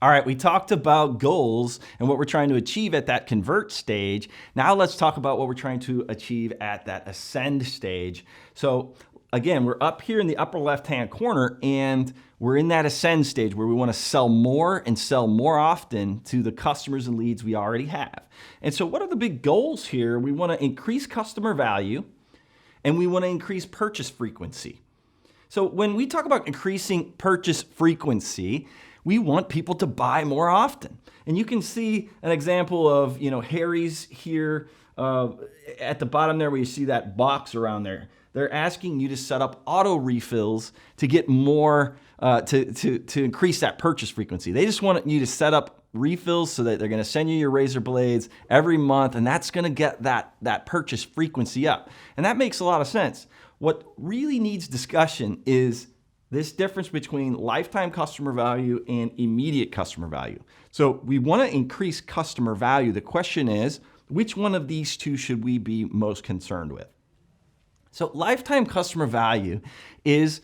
All right, we talked about goals and what we're trying to achieve at that convert stage. Now let's talk about what we're trying to achieve at that ascend stage. So again, we're up here in the upper left-hand corner and we're in that ascend stage where we want to sell more and sell more often to the customers and leads we already have. And so what are the big goals here? We want to increase customer value and we want to increase purchase frequency. So when we talk about increasing purchase frequency, we want people to buy more often. And you can see an example of, Harry's here at the bottom there where you see that box around there. They're asking you to set up auto refills to get more, to increase that purchase frequency. They just want you to set up refills so that they're going to send you your razor blades every month, and that's going to get that purchase frequency up. And that makes a lot of sense. What really needs discussion is this difference between lifetime customer value and immediate customer value. So we want to increase customer value. The question is, which one of these two should we be most concerned with? So lifetime customer value is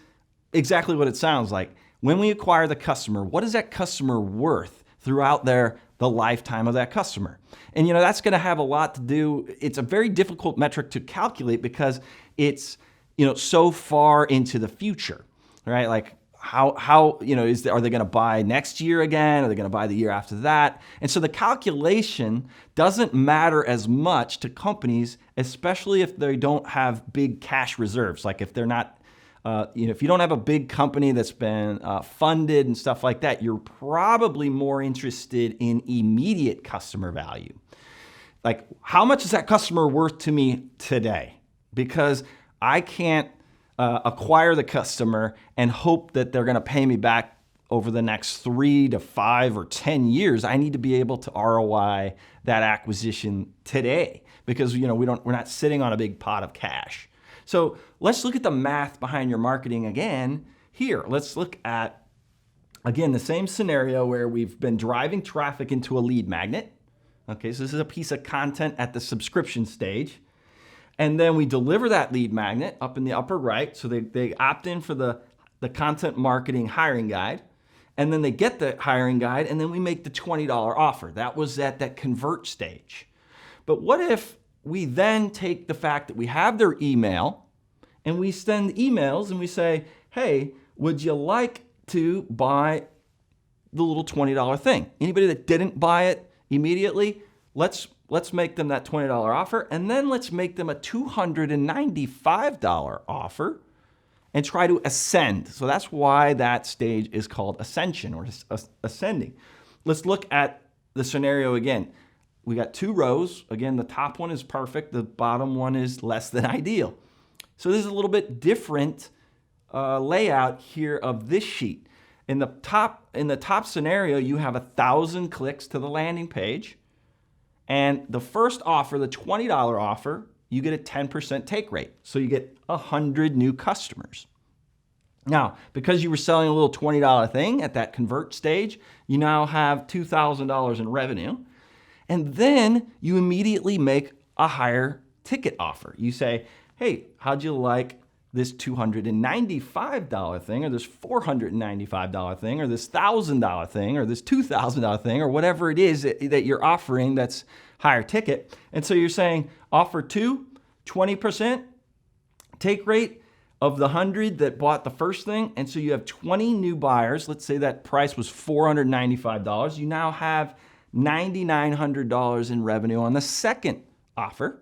exactly what it sounds like. When we acquire the customer, what is that customer worth throughout the lifetime of that customer? And that's going to have a lot to do. It's a very difficult metric to calculate because it's so far into the future. Right? Like how are they going to buy next year again? Are they going to buy the year after that? And so the calculation doesn't matter as much to companies, especially if they don't have big cash reserves. Like if they're not, if you don't have a big company that's been funded and stuff like that, you're probably more interested in immediate customer value. Like how much is that customer worth to me today? Because I can't acquire the customer and hope that they're going to pay me back over the next 3 to 5 or 10 years. I need to be able to ROI that acquisition today because we're not sitting on a big pot of cash. So let's look at the math behind your marketing again here. Let's look at again the same scenario where we've been driving traffic into a lead magnet. Okay, so this is a piece of content at the subscription stage. And then we deliver that lead magnet up in the upper right. So they opt in for the content marketing hiring guide. And then they get the hiring guide and then we make the $20 offer. That was at that convert stage. But what if we then take the fact that we have their email and we send emails and we say, hey, would you like to buy the little $20 thing? Anybody that didn't buy it immediately, let's make them that $20 offer, and then let's make them a $295 offer and try to ascend. So that's why that stage is called ascension or ascending. Let's look at the scenario again. We got 2 rows. Again, the top one is perfect. The bottom one is less than ideal. So this is a little bit different layout here of this sheet. In the top scenario, you have 1,000 clicks to the landing page. And the first offer, the $20 offer, you get a 10% take rate. So you get 100 new customers. Now, because you were selling a little $20 thing at that convert stage, you now have $2,000 in revenue. And then you immediately make a higher ticket offer. You say, hey, how'd you like this $295 thing or this $495 thing or this $1,000 thing or this $2,000 thing or whatever it is that you're offering that's higher ticket. And so you're saying offer 2, 20% take rate of the 100 that bought the first thing. And so you have 20 new buyers. Let's say that price was $495. You now have $9,900 in revenue on the second offer.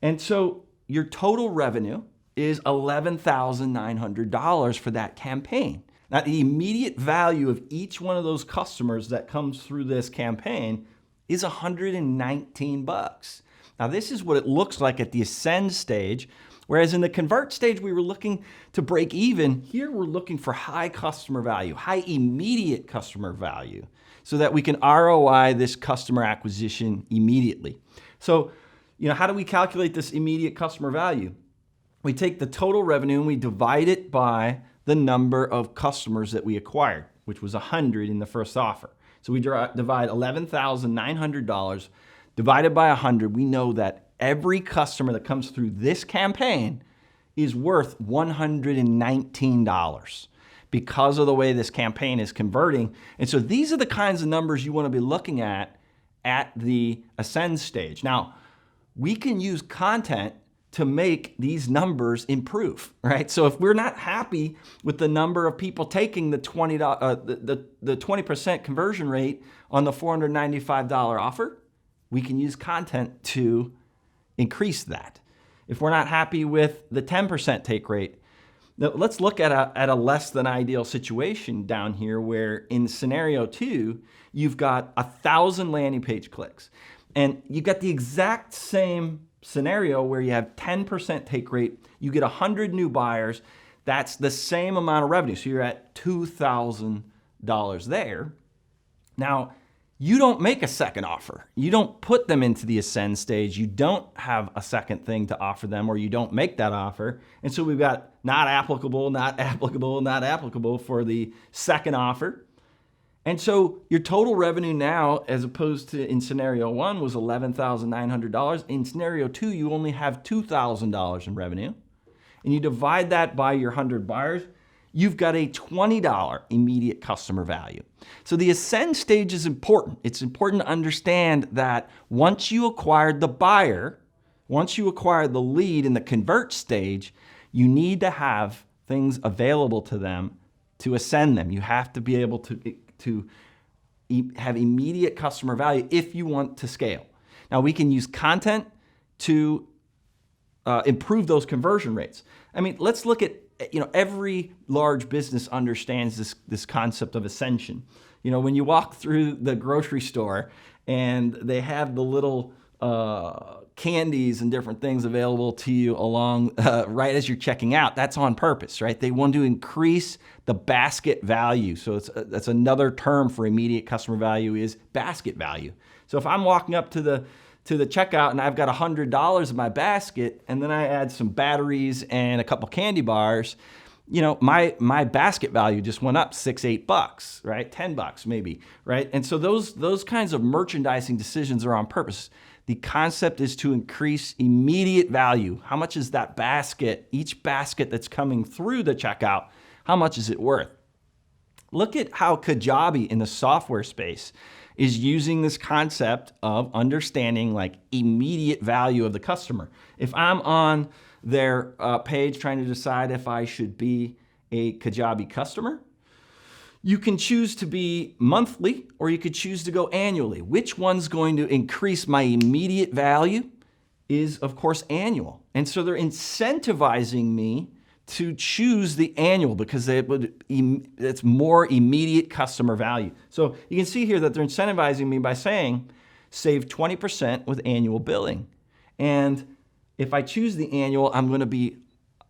And so your total revenue is $11,900 for that campaign. Now, the immediate value of each one of those customers that comes through this campaign is $119. Now, this is what it looks like at the ascend stage, whereas in the convert stage, we were looking to break even. Here, we're looking for high customer value, high immediate customer value, so that we can ROI this customer acquisition immediately. So, how do we calculate this immediate customer value? We take the total revenue and we divide it by the number of customers that we acquired, which was 100 in the first offer. So we divide $11,900 divided by 100. We know that every customer that comes through this campaign is worth $119 because of the way this campaign is converting. And so these are the kinds of numbers you want to be looking at the ascend stage. Now, we can use content to make these numbers improve, right? So if we're not happy with the number of people taking the the 20% conversion rate on the $495 offer, we can use content to increase that. If we're not happy with the 10% take rate, now let's look at a less than ideal situation down here where in scenario 2, you've got 1,000 landing page clicks and you've got the exact same scenario where you have 10% take rate, you get 100 new buyers, that's the same amount of revenue. So you're at $2,000 there. Now, you don't make a second offer. You don't put them into the ascend stage. You don't have a second thing to offer them, or you don't make that offer. And so we've got not applicable, not applicable, not applicable for the second offer. And so your total revenue now, as opposed to in scenario 1, was $11,900. In scenario 2, you only have $2,000 in revenue. And you divide that by your 100 buyers, you've got a $20 immediate customer value. So the ascend stage is important. It's important to understand that once you acquired the buyer, once you acquire the lead in the convert stage, you need to have things available to them to ascend them. You have to be able to have immediate customer value if you want to scale. Now, we can use content to improve those conversion rates. I mean, let's look at, every large business understands this concept of ascension. When you walk through the grocery store and they have the little candies and different things available to you along right as you're checking out, that's on purpose, right? They want to increase the basket value. So that's another term for immediate customer value is basket value. So if I'm walking up to the checkout and I've got $100 in my basket, and then I add some batteries and a couple candy bars, my basket value just went up $6-8, right? $10 maybe, right? And so those kinds of merchandising decisions are on purpose. The concept is to increase immediate value. How much is that basket, each basket that's coming through the checkout, how much is it worth? Look at how Kajabi in the software space is using this concept of understanding like immediate value of the customer. If I'm on their page trying to decide if I should be a Kajabi customer, you can choose to be monthly or you could choose to go annually. Which one's going to increase my immediate value is, of course, annual. And so they're incentivizing me to choose the annual because it's more immediate customer value. So you can see here that they're incentivizing me by saying, save 20% with annual billing. And if I choose the annual, I'm going to be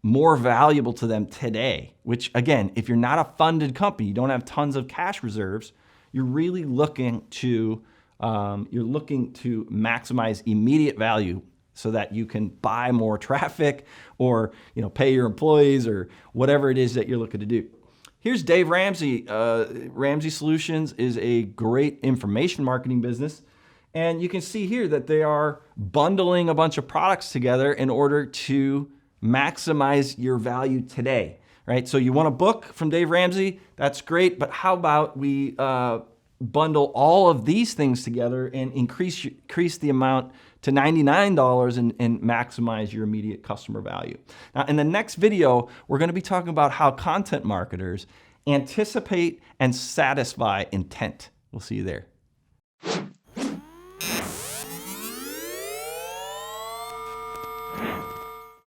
more valuable to them today, which again, if you're not a funded company, you don't have tons of cash reserves, you're really looking to maximize immediate value so that you can buy more traffic or pay your employees or whatever it is that you're looking to do. Here's Dave Ramsey. Ramsey Solutions is a great information marketing business. And you can see here that they are bundling a bunch of products together in order to maximize your value today, right? So you want a book from Dave Ramsey, that's great, but how about we bundle all of these things together and increase the amount to $99 and maximize your immediate customer value. Now, in the next video, we're going to be talking about how content marketers anticipate and satisfy intent. We'll see you there.